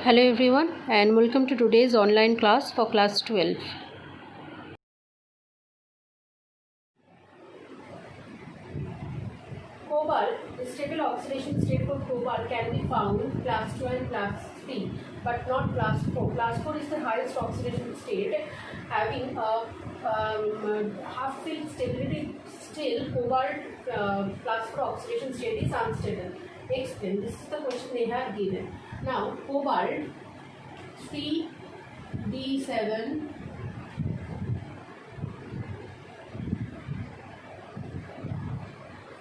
Hello everyone and welcome to today's online class for class 12. Cobalt, the stable oxidation state for cobalt can be found in class 2 and class 3 but not class 4. Class 4 is the highest oxidation state having a half-filled stability. Still cobalt class 4 oxidation state is unstable. Explain. This is the question they have given. Now cobalt 3d7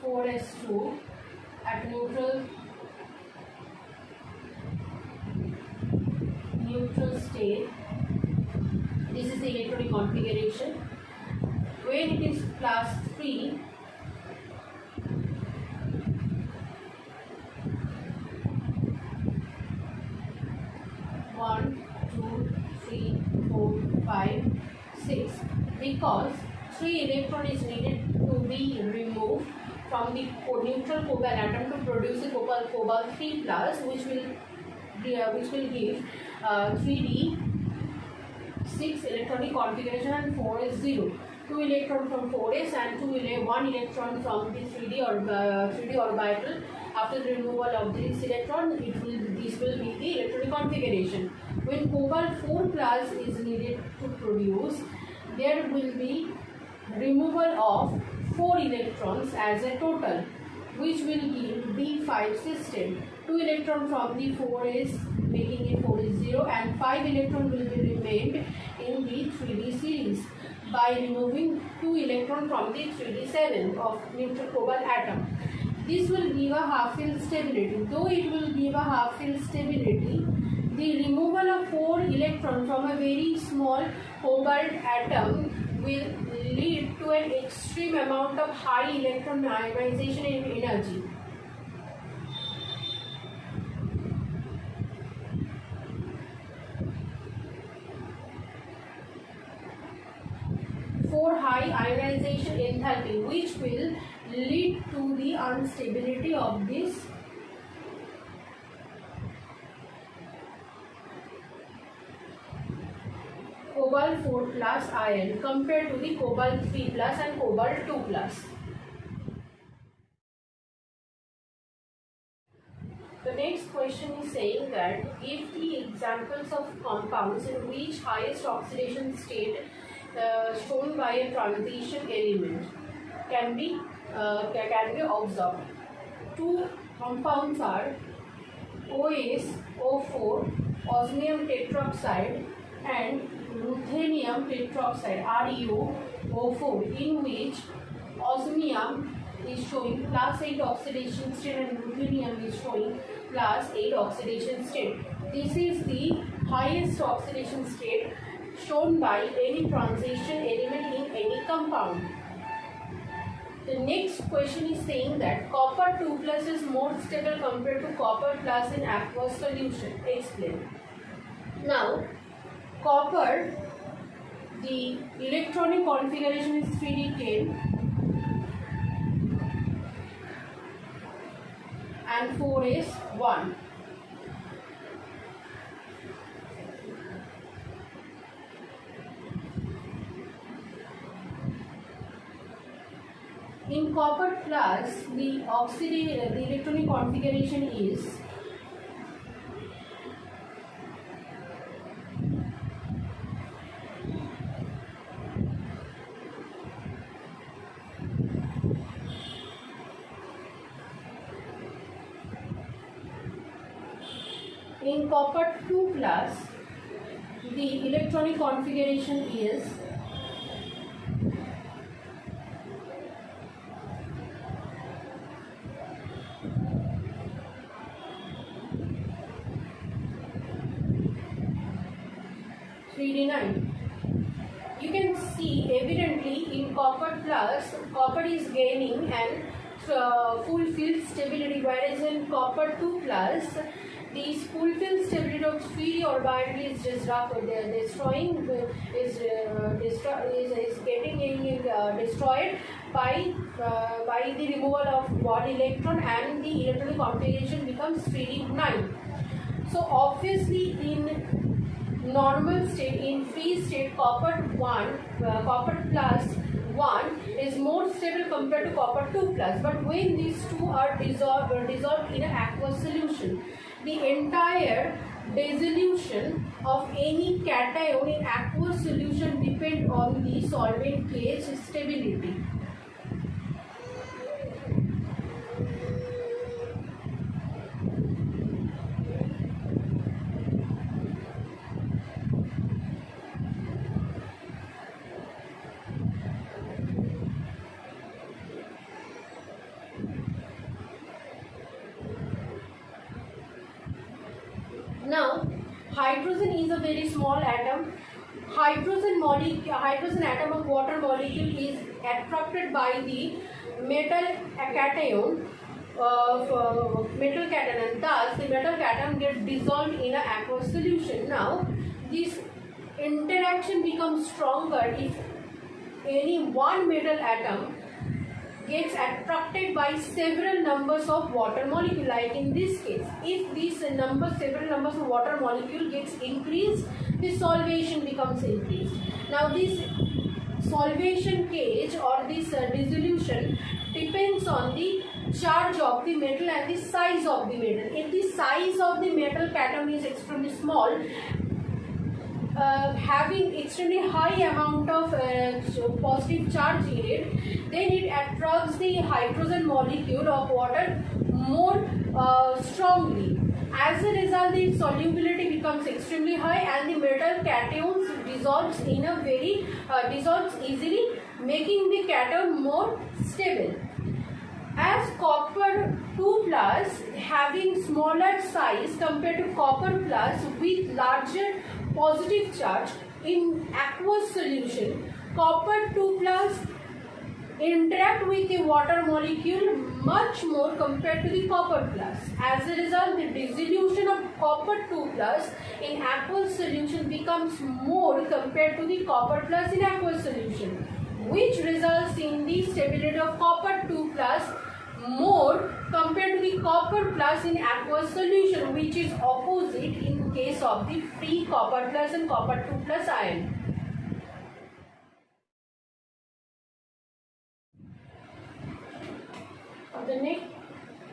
4s2 at neutral state. This is the electronic configuration. When it is class 3, one, two, three, 4, 5, 6, because 3 electron is needed to be removed from the neutral cobalt atom to produce a cobalt 3 plus, which will give 3d 6 electronic configuration and 4 is 0. 2 electron from 4s and 1 electron from the 3d orbital. After the removal of this electron, this will be the electronic configuration. When cobalt 4 plus is needed to produce, there will be removal of 4 electrons as a total, which will give D5 system. 2 electrons from the 4s, making it 4 is 0, and 5 electrons will be remained in the 3d series by removing 2 electrons from the 3d7 of neutral cobalt atom. This will give a half-filled stability. Though it will give a half-filled stability, the removal of 4 electrons from a very small cobalt atom will lead to an extreme amount of high electron ionization energy. For high ionization enthalpy, which will lead to the instability of this cobalt 4 plus ion compared to the cobalt 3 plus and cobalt 2 plus. The next question is saying that if the examples of compounds in which highest oxidation state shown by a transition element can be observed. 2 compounds are OSO4 osmium tetroxide and ruthenium tetroxide ReO4, in which osmium is showing plus 8 oxidation state and ruthenium is showing plus 8 oxidation state. This is the highest oxidation state shown by any transition element in any compound. The next question is saying that copper 2 plus is more stable compared to copper plus in aqueous solution. Explain. Now, copper, the electronic configuration is 3d10 and 4 is 1. In copper plus, the electronic configuration is 2 plus, the electronic configuration is 3d9. You can see evidently in copper plus, copper is gaining and full-filled stability, whereas in copper 2 plus, the full-filled stability of 3d orbital is getting destroyed by the removal of one electron, and the electronic configuration becomes 3d9. So obviously in normal state, in free state, copper plus 1 is more stable compared to copper 2 plus. But when these two are dissolved in an aqueous solution, the entire dissolution of any cation in aqueous solution depend on the solvent pH stability. Now, hydrogen is a very small atom. Hydrogen atom of water molecule is attracted by the metal cation and thus the metal cation gets dissolved in an aqueous solution. Now, this interaction becomes stronger if any one metal atom gets attracted by several numbers of water molecule. Like in this case, if these several numbers of water molecule gets increased, the solvation becomes increased. Now this solvation pH or this dissolution depends on the charge of the metal and the size of the metal. If the size of the metal cation is extremely small, having extremely high amount of positive charge in it, then it attracts the hydrogen molecule of water more strongly. As a result, the solubility becomes extremely high and the metal cations dissolves easily, making the cation more stable. As copper 2 plus having smaller size compared to copper plus with larger positive charge in aqueous solution, copper 2 plus interact with the water molecule much more compared to the copper plus. As a result, the dissolution of copper 2 plus in aqueous solution becomes more compared to the copper plus in aqueous solution, which results in the stability of copper 2 plus more compared to the copper plus in aqueous solution, which is opposite in case of the free copper plus and copper 2 plus ion. The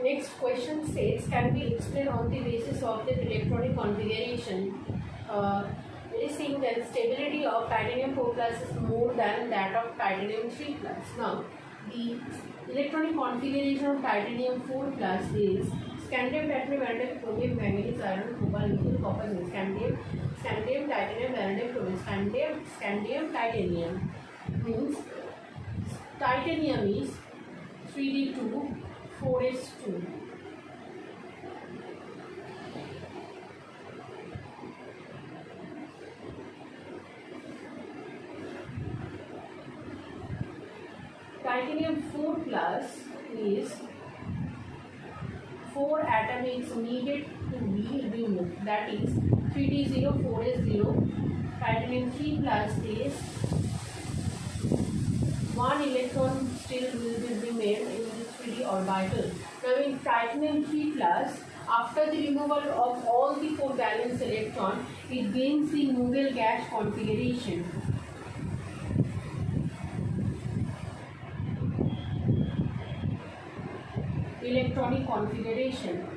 next question says, can be explained on the basis of the electronic configuration. It is saying that stability of titanium 4 plus is more than that of titanium 3 plus. Now, the electronic configuration of titanium 4 plus is scandium, platinum, vanadium, chromium, manganese, iron, cobalt, nickel, copper, zinc, scandium, titanium, vanadium, chromium, scandium, titanium. Means titanium is 3d2, 4s2. Titanium 4 plus is 4 atoms needed to be removed, that is 3d0, 4s0. Titanium 3 plus is 1 electron still will be remained in the 3d orbital. Now in titanium 3 plus, after the removal of all the 4 valence electrons, it gains the noble gas configuration. Electronic configuration.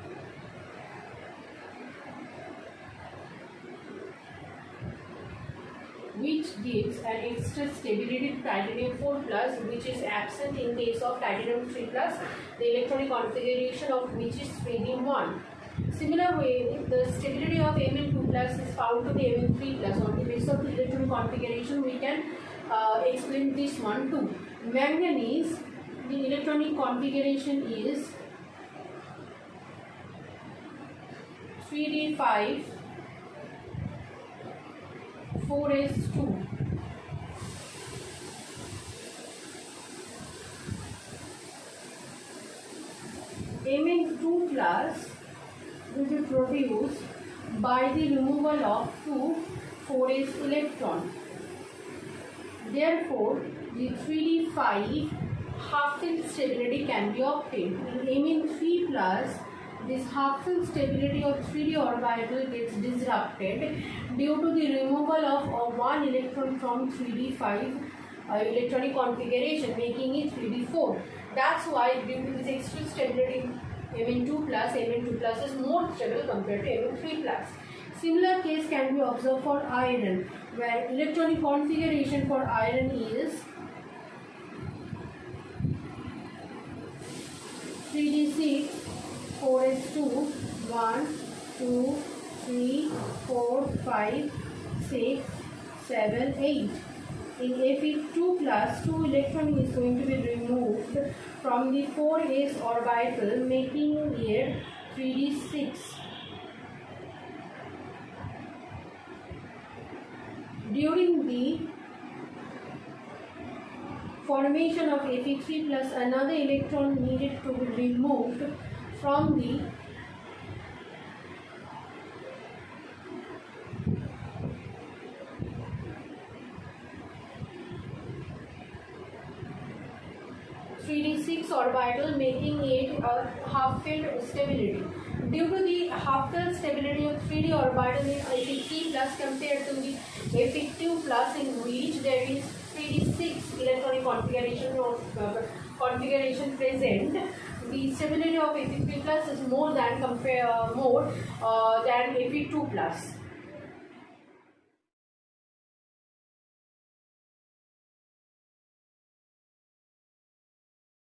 Which gives an extra stability to titanium 4 plus, which is absent in case of titanium 3 plus, the electronic configuration of which is 3d1. Similar way, the stability of Mn2 plus is found to be Mn3 plus. On the basis of the electronic configuration, we can explain this one too. Manganese, the electronic configuration is 3d5, 4s2. Mn2 plus will be produced by the removal of 2 4s electron. Therefore, the 3d5 half-field stability can be obtained. In Mn3 plus, this half-fill stability of 3d orbital gets disrupted due to the removal of one electron from 3d5 electronic configuration, making it 3d4. That's why due to this extra stability, Mn2 plus is more stable compared to Mn3 plus. Similar case can be observed for iron, where electronic configuration for iron is 3d6, 4s2, 1, 2, 3, 4, 5, 6, 7, 8. In Fe2 plus, 2 electron is going to be removed from the 4s orbital, making it 3d6. During the formation of Fe3 plus, another electron needed to be removed from the (3d6) orbital, making it a half-filled stability. Due to the half-filled stability of 3d orbital in Fe3 plus compared to the Fe2 plus, in which there is 3d6 electronic configuration present, the stability of Fe3 plus is more than Fe2 plus.